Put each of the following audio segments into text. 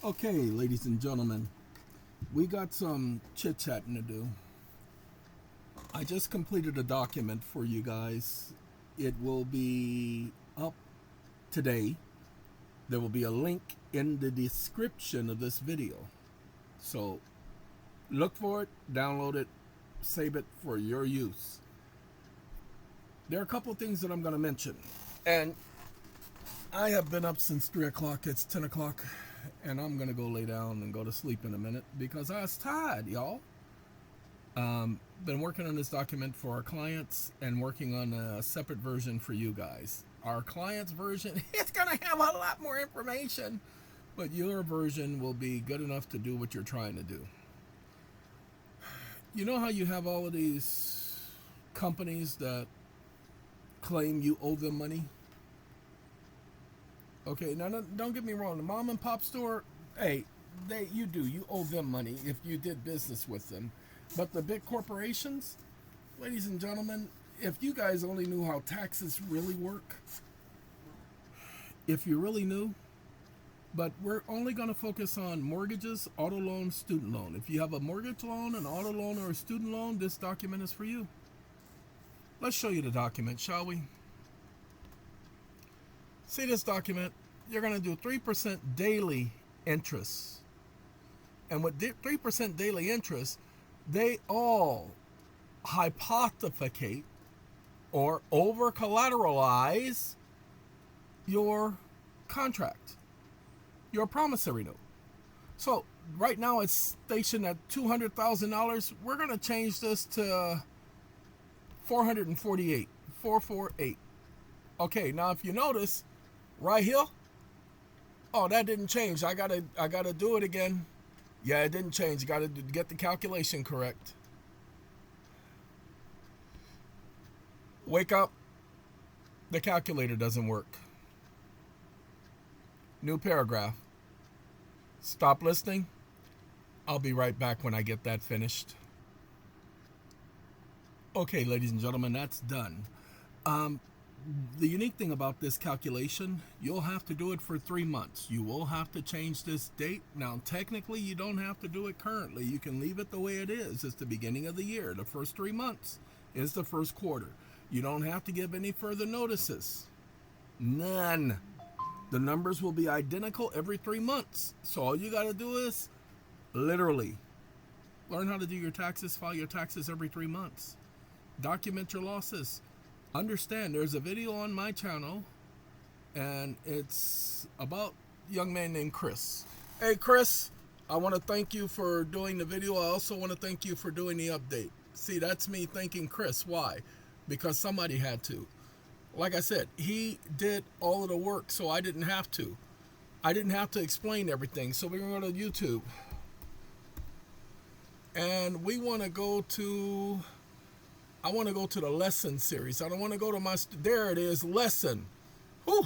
Okay, ladies and gentlemen, we got some chit-chatting to do. I just completed a document for you guys. It will be up today. There will be a link in the description of this video. So look for it, download it, save it for your use. There are a couple of things that I'm going to mention. And I have been up since 3 o'clock. It's 10 o'clock. And I'm going to go lay down and go to sleep in a minute because I was tired, y'all. Been working on this document for our clients and working on a separate version for you guys. Our client's version, it's going to have a lot more information, but your version will be good enough to do what you're trying to do. You know how you have all of these companies that claim you owe them money? Okay, now don't get me wrong. The mom and pop store, hey, you owe them money if you did business with them. But the big corporations, ladies and gentlemen, if you guys only knew how taxes really work, if you really knew, but we're only going to focus on mortgages, auto loan, student loan. If you have a mortgage loan, an auto loan, or a student loan, this document is for you. Let's show you the document, shall we? See this document? You're going to do 3% daily interest. And with 3% daily interest, they all hypothecate or over collateralize your contract, your promissory note. So right now it's stationed at $200,000. We're going to change this to 448. Okay, now if you notice right here, oh, that didn't change. I gotta do it again. Yeah, it didn't change. You gotta get the calculation correct. Wake up. The calculator doesn't work. New paragraph. Stop listening. I'll be right back when I get that finished. Okay, ladies and gentlemen, that's done. The unique thing about this calculation, you'll have to do it for 3 months. You will have to change this date. Now, technically, you don't have to do it currently. You can leave it the way it is. It's the beginning of the year. The first 3 months is the first quarter. You don't have to give any further notices. None. The numbers will be identical every 3 months. So all you got to do is literally learn how to do your taxes, file your taxes every 3 months. Document your losses. Understand, there's a video on my channel, and it's about a young man named Chris. Hey, Chris, I want to thank you for doing the video. I also want to thank you for doing the update. See, that's me thanking Chris. Why? Because somebody had to. Like I said, he did all of the work, so I didn't have to. I didn't have to explain everything. So we're going to go to YouTube. And we want to go to... I want to go to the lesson series. I don't want to go to my... There it is, lesson. Whew.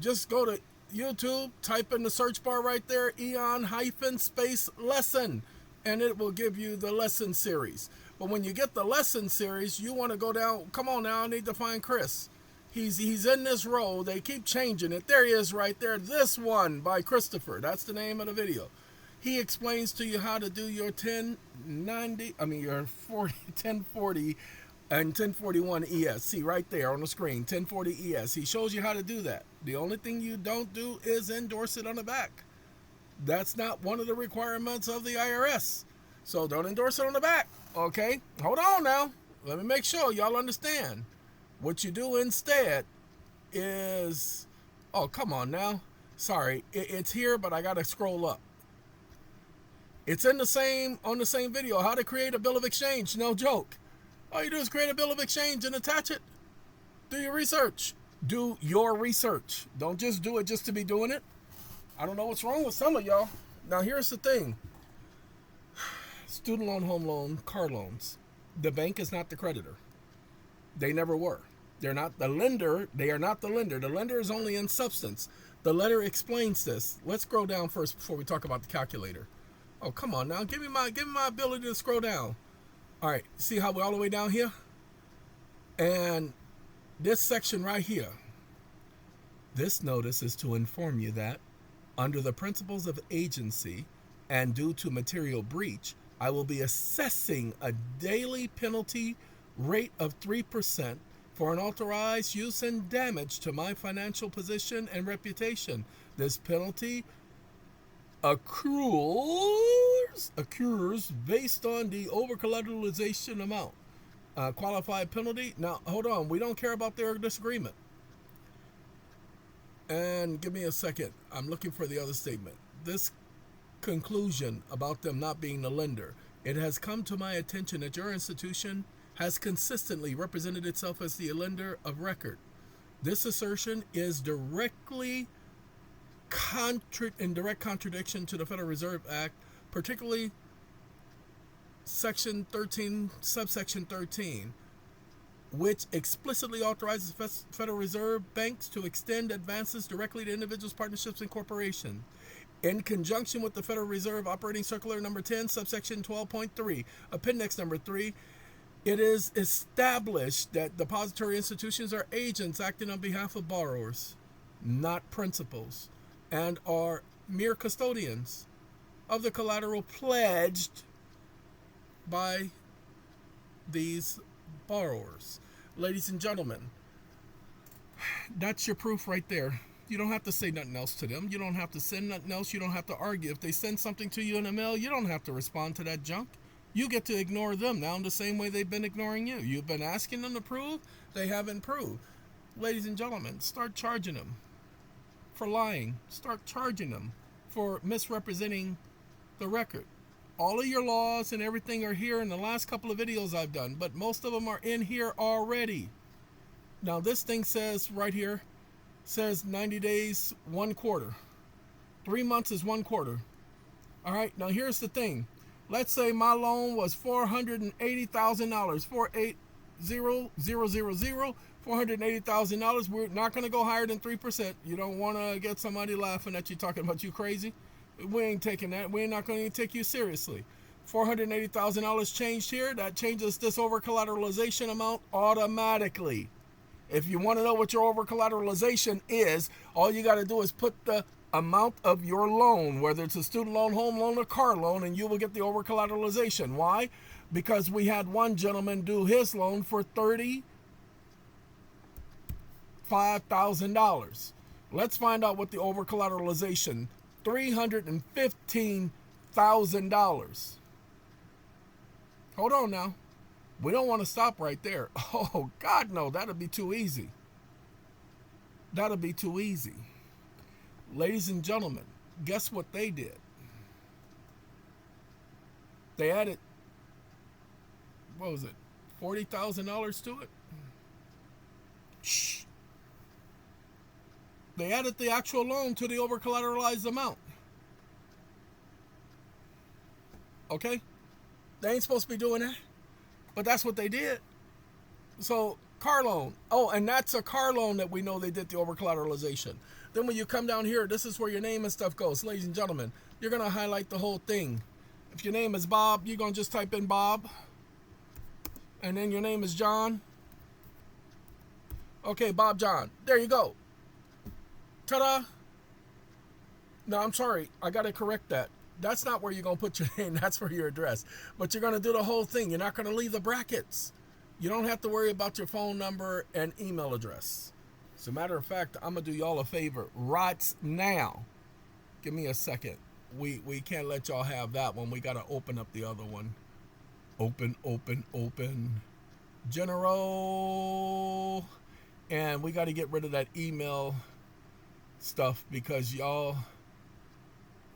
Just go to YouTube, type in the search bar right there, EeoN-space-lesson, and it will give you the lesson series. But when you get the lesson series, you want to go down... Come on now, I need to find Chris. He's in this row. They keep changing it. There he is right there. This one by Christopher. That's the name of the video. He explains to you how to do your 1040 and 1041 ES. See right there on the screen, 1040 ES. He shows you how to do that. The only thing you don't do is endorse it on the back. That's not one of the requirements of the IRS. So don't endorse it on the back, okay? Hold on now. Let me make sure y'all understand. What you do instead is... Oh, come on now. Sorry, it's here, but I got to scroll up. It's on the same video, how to create a bill of exchange. No joke. All you do is create a bill of exchange and attach it. Do your research. Do your research. Don't just do it just to be doing it. I don't know what's wrong with some of y'all. Now, here's the thing. Student loan, home loan, car loans. The bank is not the creditor. They never were. They're not the lender. They are not the lender. The lender is only in substance. The letter explains this. Let's scroll down first before we talk about the calculator. Oh, come on now. Give me my ability to scroll down. All right. See how we're all the way down here? And this section right here. This notice is to inform you that Under the principles of agency and due to material breach, I will be assessing a daily penalty rate of 3% for unauthorized use and damage to my financial position and reputation. This penalty accrues based on the over-collateralization amount. Qualified penalty. Now, hold on. We don't care about their disagreement. And give me a second. I'm looking for the other statement. This conclusion about them not being the lender. It has come to my attention that your institution has consistently represented itself as the lender of record. This assertion is directly in direct contradiction to the Federal Reserve Act, particularly Section 13, subsection 13, which explicitly authorizes Federal Reserve banks to extend advances directly to individuals, partnerships, and corporations. In conjunction with the Federal Reserve Operating Circular number 10, subsection 12.3, appendix number 3, it is established that depository institutions are agents acting on behalf of borrowers, not principals, and are mere custodians of the collateral pledged by these borrowers. Ladies and gentlemen, that's your proof right there. You don't have to say nothing else to them. You don't have to send nothing else. You don't have to argue. If they send something to you in the mail, you don't have to respond to that junk. You get to ignore them now in the same way they've been ignoring you. You've been asking them to prove. They haven't proved. Ladies and gentlemen, start charging them for lying. Start charging them for misrepresenting the record. All of your laws and everything are here in the last couple of videos I've done, but most of them are in here already. Now this thing says right here, says 90 days, 1 quarter. 3 months is 1 quarter. All right, now here's the thing. Let's say my loan was $480,000, $480,000. We're not going to go higher than 3%. You don't want to get somebody laughing at you talking about you crazy. We ain't taking that. We're not going to take you seriously. $480,000 changed here. That changes this over collateralization amount automatically. If you want to know what your over collateralization is, all you got to do is put the amount of your loan, whether it's a student loan, home loan, or car loan, and you will get the over collateralization. Why? Because we had one gentleman do his loan for $35,000. Let's find out what the over collateralization. $315,000. Hold on now. We don't want to stop right there. Oh, God, no. That'd be too easy. That'll be too easy. Ladies and gentlemen, guess what they did? They added, what was it, $40,000 to it? Shh. They added the actual loan to the over-collateralized amount. Okay? They ain't supposed to be doing that, but that's what they did. So, car loan. Oh, and that's a car loan that we know they did the over-collateralization. Then when you come down here, this is where your name and stuff goes. Ladies and gentlemen, you're going to highlight the whole thing. If your name is Bob, you're going to just type in Bob. And then your name is John. Okay, Bob John. There you go. Ta-da! No, I'm sorry. I got to correct that. That's not where you're going to put your name. That's for your address. But you're going to do the whole thing. You're not going to leave the brackets. You don't have to worry about your phone number and email address. As a matter of fact, I'm going to do y'all a favor right now. Give me a second. We can't let y'all have that one. We got to open up the other one. Open. General. And we got to get rid of that email stuff because y'all,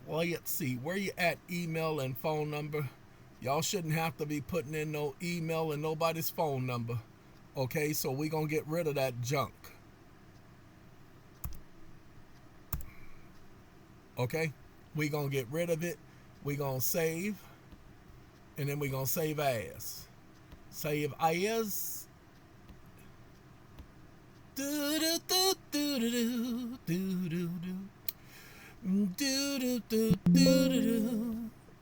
well, let's see, where you at, email and phone number? Y'all shouldn't have to be putting in no email and nobody's phone number. Okay, so we gonna get rid of that junk. Okay, we gonna get rid of it. We gonna save, and then we gonna save as. Save as.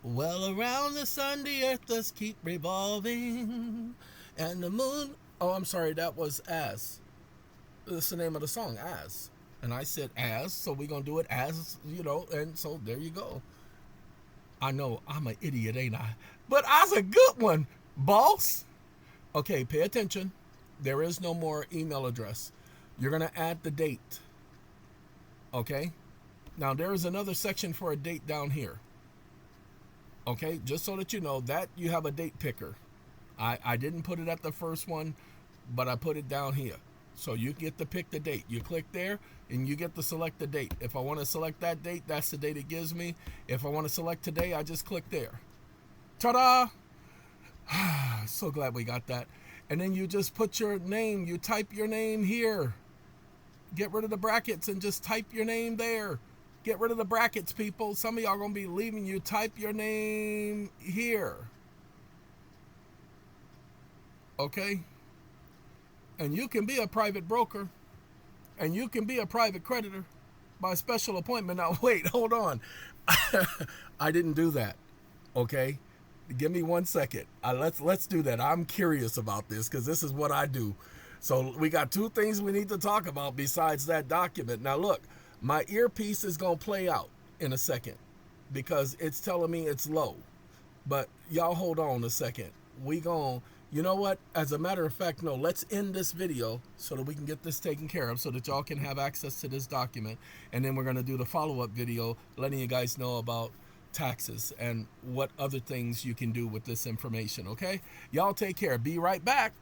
Well, around the sun the earth does keep revolving, and the moon, oh, I'm sorry, that was As. That's the name of the song, As. And I said as, so we're going to do it as, and so there you go. I know I'm an idiot, ain't I? But I was a good one, boss. Okay, pay attention. There is no more email address. You're going to add the date. Okay? Now, there is another section for a date down here. Okay? Just so that you know that you have a date picker. I didn't put it at the first one, but I put it down here. So you get to pick the date. You click there, and you get to select the date. If I want to select that date, that's the date it gives me. If I want to select today, I just click there. Ta-da! So glad we got that. And then you just put your name. You type your name here. Get rid of the brackets and just type your name there. Get rid of the brackets, people. Some of y'all going to be leaving you. Type your name here. Okay? And you can be a private broker. And you can be a private creditor by special appointment. Now, wait, hold on. I didn't do that. Okay? Give me 1 second. Let's do that. I'm curious about this because this is what I do. So we got two things we need to talk about besides that document. Now, look, my earpiece is going to play out in a second because it's telling me it's low. But y'all hold on a second. We going to, you know what? As a matter of fact, no, let's end this video so that we can get this taken care of so that y'all can have access to this document. And then we're going to do the follow-up video letting you guys know about taxes and what other things you can do with this information, okay? Y'all take care. Be right back.